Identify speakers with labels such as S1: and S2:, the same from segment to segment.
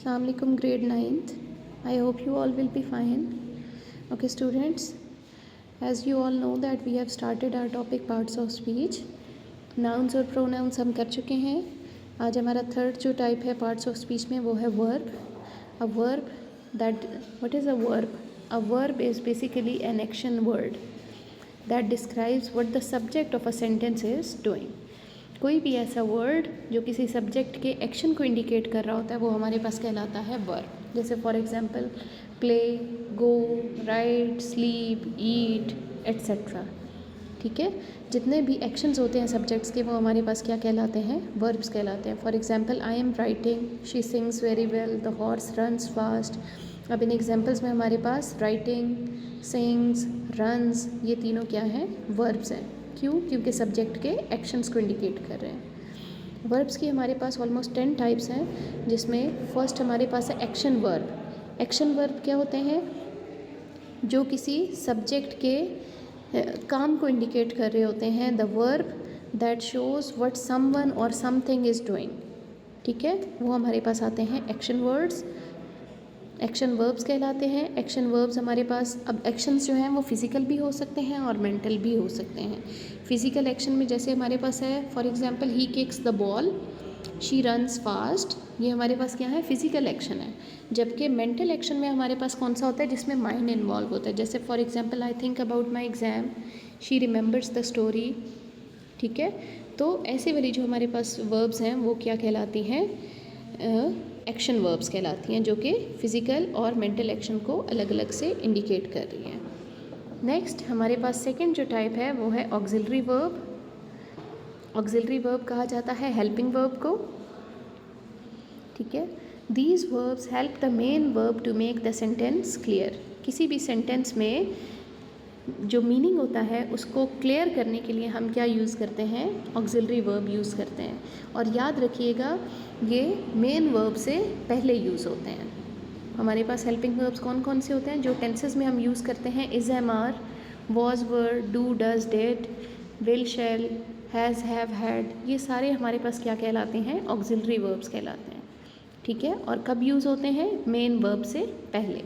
S1: Assalamu alaikum grade 9th. I hope you all will be fine. Okay students, as you all know that we have started our topic parts of speech. Nouns और pronouns हम कर चुके हैं. आज हमारा third जो type है parts of speech में वो है verb. A verb that, what is a verb? A verb is basically an action word that describes what the subject of a sentence is doing. कोई भी ऐसा वर्ड जो किसी सब्जेक्ट के एक्शन को इंडिकेट कर रहा होता है वो हमारे पास कहलाता है वर्ब. जैसे for example play, go, right, sleep, eat etcetera. ठीक है, जितने भी एक्शंस होते हैं सब्जेक्ट्स के वो हमारे पास क्या कहलाते हैं? वर्ब्स कहलाते हैं. For example I am writing, she sings very well, the horse runs fast. अब इन एग्जांपल्स में हमारे पास राइटिंग, सिंग्स, रन्स, ये तीनों क्या हैं? वर्ब्स हैं. क्यों? क्योंकि सब्जेक्ट के एक्शंस को इंडिकेट कर रहे हैं. वर्ब्स की हमारे पास ऑलमोस्ट 10 टाइप्स हैं, जिसमें फर्स्ट हमारे पास है एक्शन वर्ब. एक्शन वर्ब क्या होते हैं? जो किसी सब्जेक्ट के काम को इंडिकेट कर रहे होते हैं. The verb that shows what someone और समथिंग इज़ डूइंग. ठीक है, वो हमारे पास आते हैं एक्शन वर्ड्स, एक्शन वर्ब्स कहलाते हैं. एक्शन वर्ब्स हमारे पास, अब एक्शंस जो हैं वो फिज़िकल भी हो सकते हैं और मेंटल भी हो सकते हैं. फिज़िकल एक्शन में जैसे हमारे पास है for example he kicks the ball, she runs fast. ये हमारे पास क्या है? फिज़िकल एक्शन है. जबकि मेंटल एक्शन में हमारे पास कौन सा होता है? जिसमें माइंड इन्वॉल्व होता है. जैसे for example I think about my exam, she remembers the story. ठीक है, तो ऐसे वाली जो हमारे पास वर्ब्स हैं वो क्या कहलाती हैं? एक्शन वर्ब्स कहलाती हैं, जो कि फ़िज़िकल और मेंटल एक्शन को अलग अलग से इंडिकेट कर रही हैं. नेक्स्ट हमारे पास सेकंड जो टाइप है वो है ऑक्सिलरी वर्ब. ऑक्सिलरी वर्ब कहा जाता है हेल्पिंग वर्ब को. ठीक है, these verbs help the main verb to make the sentence clear. किसी भी सेंटेंस में जो मीनिंग होता है उसको क्लियर करने के लिए हम क्या यूज़ करते हैं? ऑक्सिलरी वर्ब यूज़ करते हैं. और याद रखिएगा ये मेन वर्ब से पहले यूज़ होते हैं. हमारे पास हेल्पिंग वर्ब्स कौन कौन से होते हैं जो टेंसेस में हम यूज़ करते हैं? Is, am, are, was, were, do, does, did, will, shall, has, have, had. ये सारे हमारे पास क्या कहलाते हैं? ऑक्सिलरी वर्ब्स कहलाते हैं. ठीक है, और कब यूज़ होते हैं? मेन वर्ब से पहले.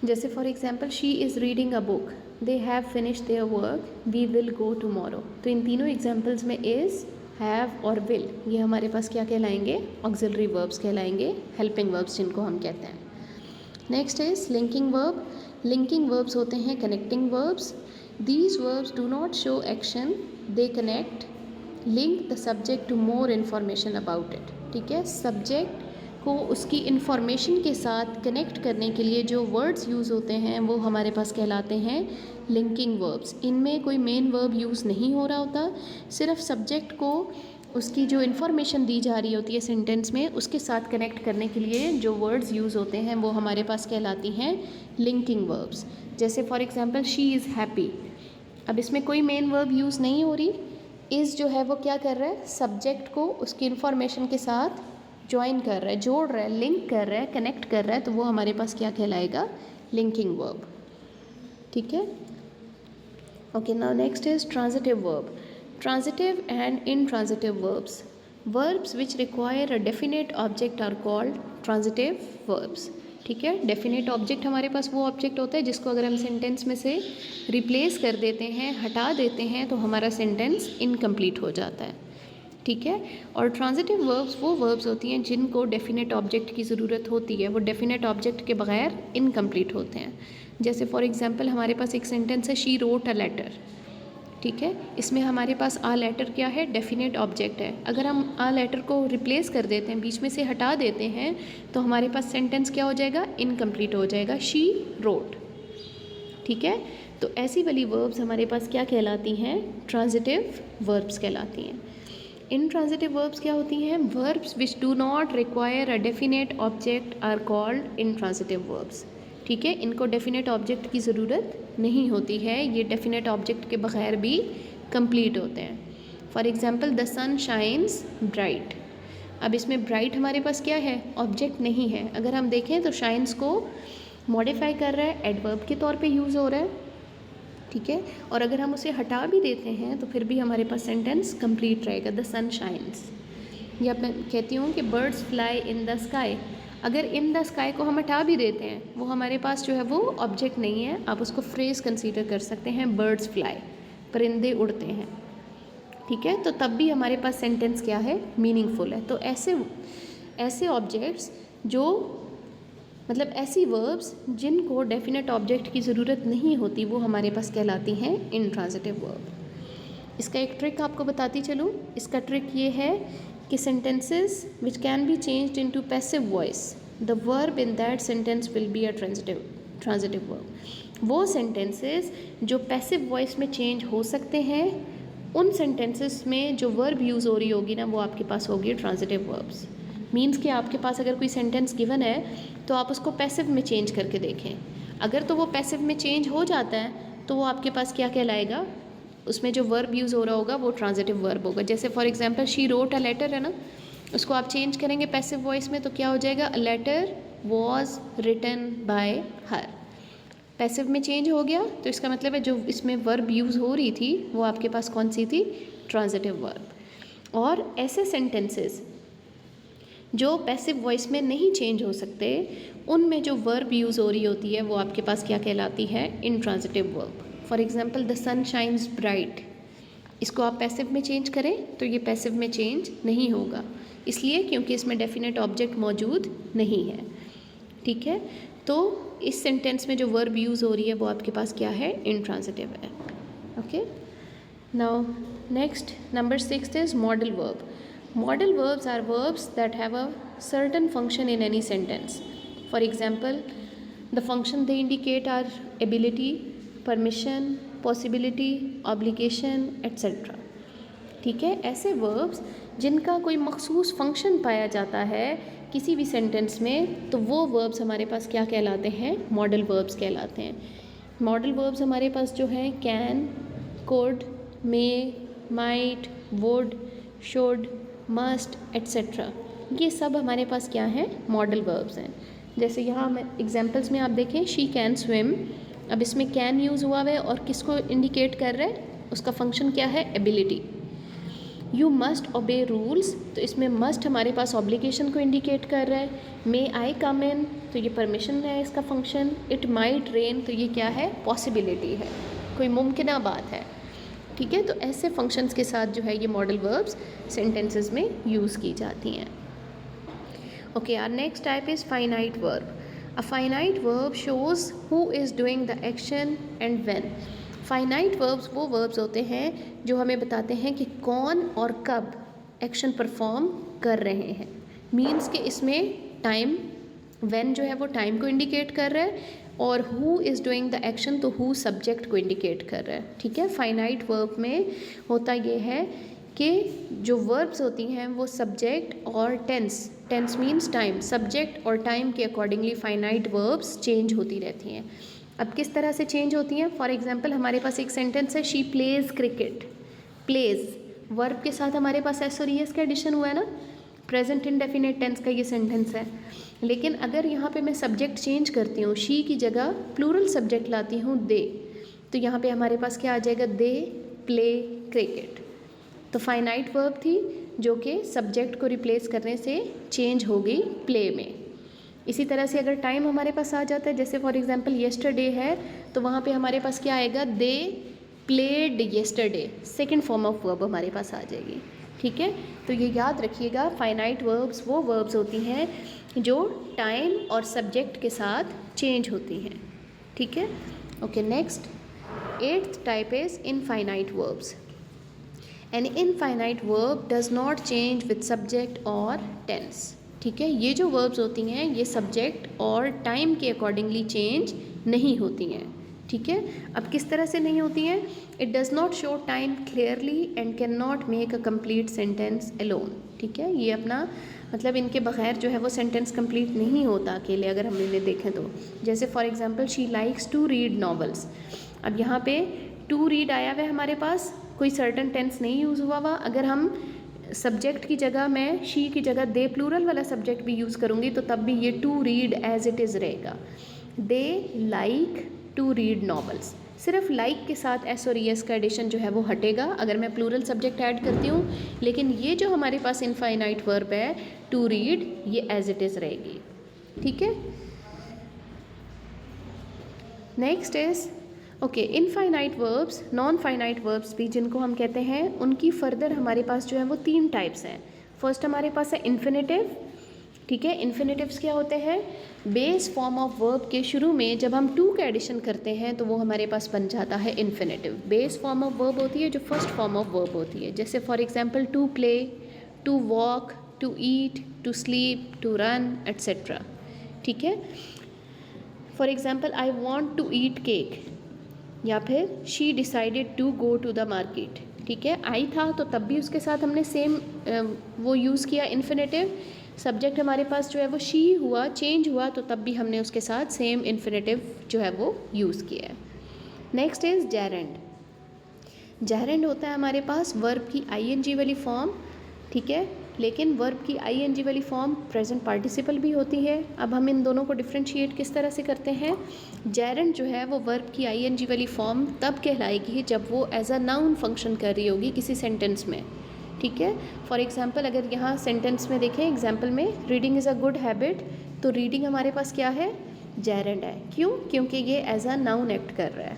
S1: जैसे for example she is reading a book, they have finish their work, we will go tomorrow. तो इन तीनों एग्जाम्पल्स में इज़, हैव और विल ये हमारे पास क्या कहलाएंगे? ऑक्सिलरी वर्ब्स कहलाएंगे, हेल्पिंग वर्ब्स जिनको हम कहते हैं. Next is linking verb. Linking verbs होते हैं connecting verbs. These verbs do not show action, they connect, link the subject to more information about it. ठीक है, सब्जेक्ट को उसकी इन्फॉर्मेशन के साथ कनेक्ट करने के लिए जो वर्ड्स यूज़ होते हैं वो हमारे पास कहलाते हैं लिंकिंग वर्ब्स. इनमें कोई मेन वर्ब यूज़ नहीं हो रहा होता, सिर्फ सब्जेक्ट को उसकी जो इन्फॉर्मेशन दी जा रही होती है सेंटेंस में उसके साथ कनेक्ट करने के लिए जो वर्ड्स यूज़ होते हैं वो हमारे पास कहलाती हैं लिंकिंग वर्ब्स. जैसे for example she is happy. अब इसमें कोई मेन वर्ब यूज़ नहीं हो रही. इज़ जो है वो क्या कर रहा है? सब्जेक्ट को उसकी इन्फॉर्मेशन के साथ ज्वाइन कर रहा है, जोड़ रहा है, लिंक कर रहा है, कनेक्ट कर रहा है, तो वो हमारे पास क्या कहलाएगा? Linking verb. ठीक है, okay. Now next is transitive verb. Transitive and intransitive verbs. Verbs which require a definite object are called transitive verbs. ठीक है, डेफिनेट ऑब्जेक्ट हमारे पास वो ऑब्जेक्ट होता है जिसको अगर हम सेंटेंस में से रिप्लेस कर देते हैं, हटा देते हैं, तो हमारा सेंटेंस इनकम्प्लीट हो जाता है. ठीक है, और ट्रांजिटिव वर्ब्स वो वर्ब्स होती हैं जिनको डेफिनेट ऑब्जेक्ट की ज़रूरत होती है, वो डेफिनेट ऑब्जेक्ट के बगैर इनकम्प्लीट होते हैं. जैसे फॉर एग्जांपल हमारे पास एक सेंटेंस है शी रोट अ लेटर. ठीक है, इसमें हमारे पास आ लेटर क्या है? डेफिनेट ऑब्जेक्ट है. अगर हम आ लेटर को रिप्लेस कर देते हैं, बीच में से हटा देते हैं, तो हमारे पास सेंटेंस क्या हो जाएगा? इनकम्प्लीट हो जाएगा. She wrote. ठीक है, तो ऐसी वाली वर्ब्स हमारे पास क्या कहलाती हैं? ट्रांजिटिव वर्ब्स कहलाती हैं. इनट्रांजिटिव वर्ब्स क्या होती हैं? Verbs which do not require a definite object are called intransitive verbs. ठीक है, इनको डेफिनेट ऑब्जेक्ट की ज़रूरत नहीं होती है, ये डेफिनेट ऑब्जेक्ट के बगैर भी कंप्लीट होते हैं. For example the sun shines bright. अब इसमें ब्राइट हमारे पास क्या है? ऑब्जेक्ट नहीं है. अगर हम देखें तो शाइन्स को मॉडिफाई कर रहा है, एडवर्ब के तौर पे यूज़ हो रहा है. ठीक है, और अगर हम उसे हटा भी देते हैं तो फिर भी हमारे पास सेंटेंस कंप्लीट रहेगा. The sun shines. या मैं कहती हूँ कि birds fly in the sky, अगर इन द स्काई को हम हटा भी देते हैं, वो हमारे पास जो है वो ऑब्जेक्ट नहीं है, आप उसको फ्रेज कंसीडर कर सकते हैं, बर्ड्स फ्लाई, परिंदे उड़ते हैं, ठीक है। तो तब भी हमारे पास सेंटेंस क्या है, मीनिंगफुल है। तो ऐसे ऑब्जेक्ट्स जो मतलब ऐसी वर्ब्स जिनको डेफिनेट ऑब्जेक्ट की ज़रूरत नहीं होती, वो हमारे पास कहलाती हैं इंट्रांजिटिव वर्ब। इसका एक ट्रिक आपको बताती चलूँ। इसका ट्रिक ये है कि sentences which can be changed into passive voice, the verb in that sentence will be a transitive verb. वो सेंटेंसेस जो पैसिव वॉइस में चेंज हो सकते हैं, उन सेंटेंसेस में जो वर्ब यूज़ हो रही होगी ना, वो आपके पास होगी ट्रांजिटिव वर्ब्स। मीन्स कि आपके पास अगर कोई सेंटेंस गिवन है तो आप उसको पैसिव में चेंज करके देखें, अगर तो वो पैसिव में चेंज हो जाता है तो वो आपके पास क्या कहलाएगा, उसमें जो वर्ब यूज़ हो रहा होगा वो ट्रांजिटिव वर्ब होगा। जैसे for example she wrote a letter है ना, उसको आप चेंज करेंगे पैसिव वॉइस में तो क्या हो जाएगा, a letter was written by her. Passive में चेंज हो गया तो इसका मतलब है जो इसमें वर्ब यूज़ हो रही थी वो आपके पास कौन सी थी, ट्रांजिटिव वर्ब। और ऐसे सेंटेंसेस जो पैसिव वॉइस में नहीं चेंज हो सकते, उनमें जो वर्ब यूज़ हो रही होती है वो आपके पास क्या कहलाती है, intransitive verb. For example the sun shines bright, इसको आप पैसिव में चेंज करें तो ये पैसिव में चेंज नहीं होगा, इसलिए क्योंकि इसमें डेफिनेट ऑब्जेक्ट मौजूद नहीं है, ठीक है। तो इस सेंटेंस में जो वर्ब यूज़ हो रही है वो आपके पास क्या है, इंट्रांजिटिव है। Okay, now next number 6 is modal verb. Modal verbs are verbs that have a certain function in any sentence. For example, the function they indicate are ability, permission, possibility, obligation, etc. ठीक है, ऐसे verbs जिनका कोई मखसूस function पाया जाता है किसी भी सेंटेंस में, तो वो verbs हमारे पास क्या कहलाते हैं, मॉडल verbs कहलाते हैं। मॉडल verbs हमारे पास जो हैं can, could, may, might, would, should, must etcetera, ये सब हमारे पास क्या हैं, मॉडल वर्ब्स हैं। जैसे यहाँ मैं एग्जांपल्स में आप देखें, शी कैन स्विम, अब इसमें कैन यूज़ हुआ है और किसको इंडिकेट कर रहा है, उसका फंक्शन क्या है, एबिलिटी। यू मस्ट ओबे रूल्स, तो इसमें मस्ट हमारे पास ऑब्लिगेशन को इंडिकेट कर रहा है। मे आई कम इन, तो ये परमिशन है इसका फंक्शन। इट माइट रेन, तो ये क्या है, पॉसिबिलिटी है, कोई मुमकिन बात है, ठीक है। तो ऐसे फंक्शंस के साथ जो है ये मॉडल वर्ब्स सेंटेंसेस में यूज़ की जाती हैं। Okay, our next type is finite verb. A finite verb shows who is doing the action and when. Finite verbs वो वर्ब्स होते हैं जो हमें बताते हैं कि कौन और कब एक्शन परफॉर्म कर रहे हैं। मीन्स कि इसमें टाइम, व्हेन जो है वो टाइम को इंडिकेट कर रहा है, और who is doing the action, तो हु सब्जेक्ट को इंडिकेट कर रहा है, ठीक है। फाइनाइट वर्ब में होता ये है कि जो वर्ब्स होती हैं वो सब्जेक्ट और टेंस मीन्स टाइम, सब्जेक्ट और टाइम के अकॉर्डिंगली फाइनाइट वर्ब्स चेंज होती रहती हैं। अब किस तरह से चेंज होती हैं, फॉर एग्जांपल हमारे पास एक सेंटेंस है, she plays cricket. Plays verb के साथ हमारे पास एस और ईएस का एडिशन हुआ है ना, प्रेजेंट इंडेफिनिट टेंस का ये सेंटेंस है। लेकिन अगर यहाँ पे मैं सब्जेक्ट चेंज करती हूँ, शी की जगह प्लूरल सब्जेक्ट लाती हूँ दे, तो यहाँ पे हमारे पास क्या आ जाएगा, दे प्ले क्रिकेट। तो फाइनाइट वर्ब थी जो कि सब्जेक्ट को रिप्लेस करने से चेंज हो गई प्ले में। इसी तरह से अगर टाइम हमारे पास आ जाता है, जैसे फॉर एग्जांपल येस्टरडे है, तो वहाँ पे हमारे पास क्या आएगा, they played yesterday, second form of verb हमारे पास आ जाएगी, ठीक है। तो ये याद रखिएगा, फाइनाइट वर्ब्स वो वर्ब्स होती हैं जो टाइम और सब्जेक्ट के साथ चेंज होती हैं, ठीक है। Okay, next 8th type is infinite verbs. An infinite verb does not change with subject और टेंस, ठीक है। ये जो वर्ब्स होती हैं ये सब्जेक्ट और टाइम के अकॉर्डिंगली चेंज नहीं होती हैं, ठीक है। अब किस तरह से नहीं होती हैं, it does not show time clearly and can not make a complete sentence alone, ठीक है। ये अपना मतलब इनके बगैर जो है वो सेंटेंस कंप्लीट नहीं होता अकेले, अगर हम इन्हें देखें तो। जैसे for example she likes to read novels, अब यहाँ पे टू रीड आया हुआ है हमारे पास, कोई सर्टन टेंस नहीं यूज़ हुआ हुआ। अगर हम सब्जेक्ट की जगह मैं शी की जगह दे प्लूरल वाला सब्जेक्ट भी यूज़ करूँगी तो तब भी ये to read as it is रहेगा। They like to read novels, सिर्फ लाइक के साथ एस और एस का एडिशन जो है वो हटेगा अगर मैं प्लूरल सब्जेक्ट ऐड करती हूँ, लेकिन ये जो हमारे पास इनफाइनाइट वर्ब है टू रीड, ये एज इट इज़ रहेगी। ठीक है, next is okay infinite verbs, non finite verbs भी जिनको हम कहते हैं, उनकी फर्दर हमारे पास जो है वो 3 टाइप्स हैं। फर्स्ट हमारे पास है इन्फिनेटिव। ठीक है, इन्फिनेटिव्स क्या होते हैं? बेस फॉर्म ऑफ वर्ब के शुरू में जब हम टू का एडिशन करते हैं तो वो हमारे पास बन जाता है infinitive. Base form of verb होती है जो फर्स्ट फॉर्म ऑफ वर्ब होती है, जैसे for example to play, to walk, to eat, to sleep, to run etcetera. ठीक है, for example I want to eat cake, या फिर she decided to go to the market. ठीक है, आई था तो तब भी उसके साथ हमने सेम वो यूज़ किया इन्फिनेटिव। सब्जेक्ट हमारे पास जो है वो शी हुआ, चेंज हुआ, तो तब भी हमने उसके साथ सेम इन्फिनेटिव जो है वो यूज़ किया है। Next is gerund. जेरेंड होता है हमारे पास वर्ब की आईएनजी वाली फॉर्म। ठीक है, लेकिन वर्ब की आईएनजी वाली फॉर्म प्रेजेंट पार्टिसिपल भी होती है। अब हम इन दोनों को डिफ्रेंशिएट किस तरह से करते हैं? जेरेंड जो है वो वर्ब की आईएनजी वाली फॉर्म तब कहलाएगी जब वो एज अ नाउन फंक्शन कर रही होगी किसी सेंटेंस में। ठीक है, फॉर एग्जाम्पल अगर यहाँ सेंटेंस में देखें, एग्जाम्पल में reading is a good habit, तो रीडिंग हमारे पास क्या है? जेरेंड है। क्यों? क्योंकि ये एज अ नाउन एक्ट कर रहा है।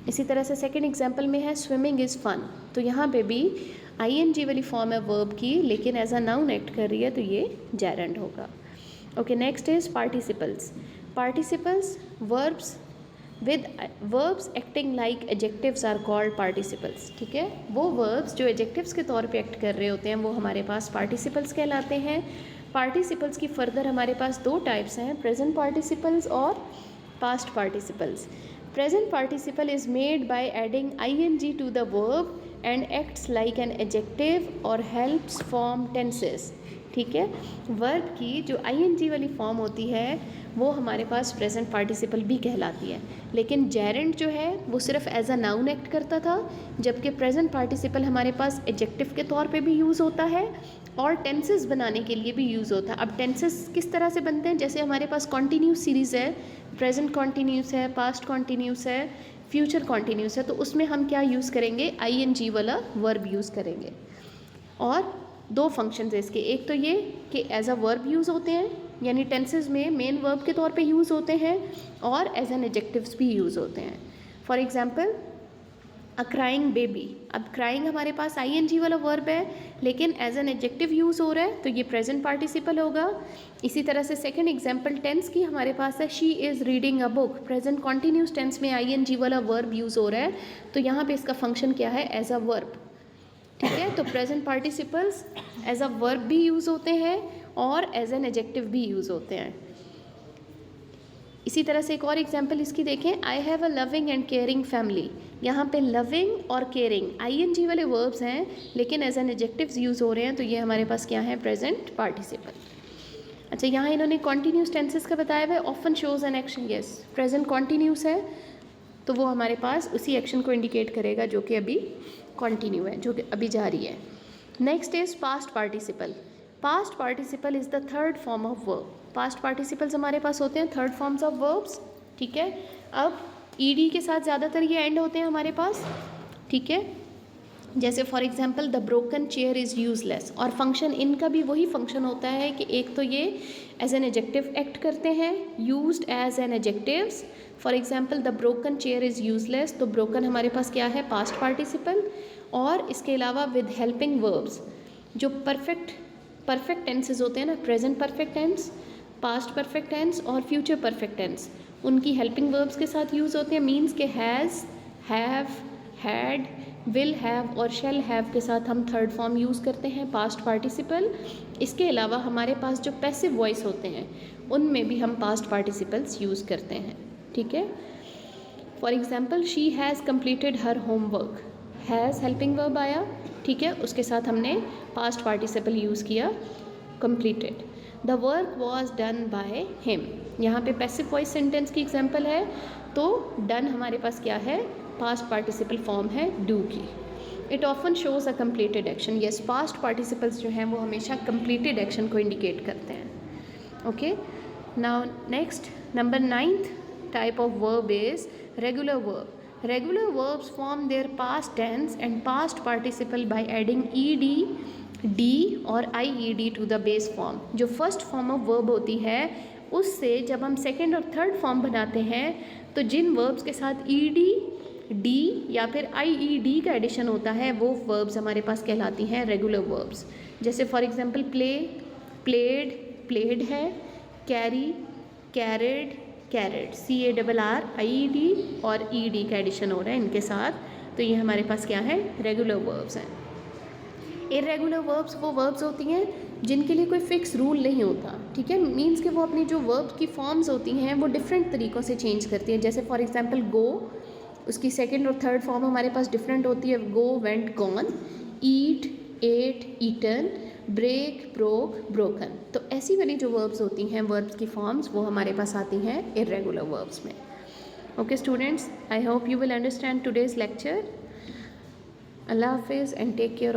S1: इसी तरह से सेकंड एग्जाम्पल में है स्विमिंग इज़ फन, तो यहाँ पे भी आईएनजी वाली फॉर्म है वर्ब की, लेकिन एज अ नाउन एक्ट कर रही है, तो ये जेरेंड होगा। Okay, next is participles. Participles verbs with verbs acting like adjectives are called participles. ठीक है, वो वर्ब्स जो एडजेक्टिव्स के तौर पे एक्ट कर रहे होते हैं वो हमारे पास पार्टिसिपल्स कहलाते हैं। पार्टिसिपल्स की फर्दर हमारे पास 2 टाइप्स हैं, प्रेजेंट पार्टिसिपल्स और past participles. Present participle is made by adding ing to the verb and acts like an adjective और हेल्प्स फॉर्म टेंसेस। ठीक है, वर्ब की जो ing वाली फॉर्म होती है वो हमारे पास प्रेजेंट पार्टिसिपल भी कहलाती है, लेकिन जेरेंड जो है वो सिर्फ एज अ नाउन एक्ट करता था, जबकि प्रेजेंट पार्टिसिपल हमारे पास एडजेक्टिव के तौर पे भी यूज़ होता है और टेंसेस बनाने के लिए भी यूज़ होता है। अब टेंसेस किस तरह से बनते हैं? जैसे हमारे पास कॉन्टीन्यूस सीरीज़ है, प्रेजेंट कॉन्टीन्यूस है, पास्ट कॉन्टीन्यूस है, फ्यूचर कॉन्टीन्यूस है, तो उसमें हम क्या यूज़ करेंगे? ing वाला वर्ब यूज़ करेंगे। और 2 फंक्शंस है इसके, एक तो ये कि एज अ वर्ब यूज़ होते हैं, यानी टेंसेस में मेन वर्ब के तौर पे यूज़ होते हैं, और एज एन एडजेक्टिव्स भी यूज़ होते हैं। For example a crying baby, अब क्राइंग हमारे पास ing वाला वर्ब है, लेकिन एज एन एडजेक्टिव यूज़ हो रहा है, तो ये प्रेजेंट पार्टिसिपल होगा। इसी तरह से सेकंड एग्जांपल टेंस की हमारे पास है, she is reading a book, present continuous tense में ing वाला वर्ब यूज़ हो रहा है, तो यहाँ पे इसका फंक्शन क्या है? As a verb. ठीक है, तो present participles as a verb भी यूज़ होते हैं और एज एन एडजेक्टिव भी यूज़ होते हैं। इसी तरह से एक और एग्जांपल इसकी देखें, I have a loving and caring family. यहाँ पे लविंग और केयरिंग ing वाले वर्ब्स हैं, लेकिन एज एन एडजेक्टिव्स यूज़ हो रहे हैं, तो ये हमारे पास क्या है? Present participle. अच्छा, यहाँ इन्होंने कॉन्टीन्यूस टेंसेस का बताया हुआ है, often shows an action. Yes, present continuous है, तो वो हमारे पास उसी एक्शन को इंडिकेट करेगा जो कि अभी कॉन्टीन्यू है, जो कि अभी जारी है। Next is past participle. Past participle is the third form of verb. Past participles हमारे पास होते हैं थर्ड फॉर्म्स ऑफ वर्ब्स। ठीक है, अब ed के साथ ज़्यादातर ये एंड होते हैं हमारे पास। ठीक है, जैसे for example the broken chair is useless, और फंक्शन इनका भी वही फंक्शन होता है कि एक तो ये एज एन एडजेक्टिव एक्ट करते हैं, used as an adjectives. For example the broken chair is useless, तो ब्रोकन हमारे पास क्या है? Past participle. और इसके अलावा विद हेल्पिंग वर्ब्स, जो परफेक्ट टेंसेज होते हैं ना, present perfect tense, past perfect tense और फ्यूचर परफेक्ट टेंस, उनकी हेल्पिंग वर्ब्स के साथ यूज़ होते हैं। मीन्स के has, have, had, will have और शैल हैव के साथ हम थर्ड फॉर्म यूज़ करते हैं पास्ट पार्टिसिपल। इसके अलावा हमारे पास जो पैसिव वॉइस होते हैं उनमें भी हम पास्ट पार्टिसिपल्स यूज़ करते हैं। ठीक है, for example she has completed her homework, has helping verb आया, ठीक है, उसके साथ हमने पास्ट पार्टिसिपल यूज़ किया, completed. The work was done by him, यहाँ पे पैसिव वॉइस सेंटेंस की एग्जाम्पल है, तो डन हमारे पास क्या है? पास्ट पार्टिसिपल फॉर्म है डू की। It often shows a completed action. Yes, past participles जो हैं वो हमेशा कम्प्लीटेड एक्शन को इंडिकेट करते हैं। Okay, now next number 9th type of verb is regular verb. Regular verbs form their past tense and past participle by adding ed, d और ied to the base form. जो first form of verb होती है उससे जब हम second और third form बनाते हैं तो जिन वर्ब्स के साथ ed, d या फिर ied का एडिशन होता है वो वर्ब्स हमारे पास कहलाती हैं रेगुलर वर्ब्स. जैसे for example play, played, played है, कैरी, कैरिड, कैरेट, CARRIED और ED का एडिशन हो रहा है इनके साथ. तो ये हमारे पास क्या है, रेगुलर वर्ब्स हैं. इरेगुलर वर्ब्स वो वर्ब्स होती हैं जिनके लिए कोई फिक्स रूल नहीं होता, ठीक है. मीन्स कि वो अपनी जो वर्ब की फॉर्म्स होती हैं वो डिफरेंट तरीक़ों से चेंज करती हैं. जैसे फॉर एग्जांपल गो, उसकी सेकंड और थर्ड फॉर्म हमारे पास डिफरेंट होती है. Go, went, gone. Eat, ate, eaten. Break, broke, broken. तो ऐसी वाली जो वर्ब्स होती हैं, वर्ब्स की फॉर्म्स, वो हमारे पास आती हैं इरेगुलर वर्ब्स में. Okay students, I hope you will understand today's lecture. अल्लाह हाफिज़ एंड टेक केयर ऑफ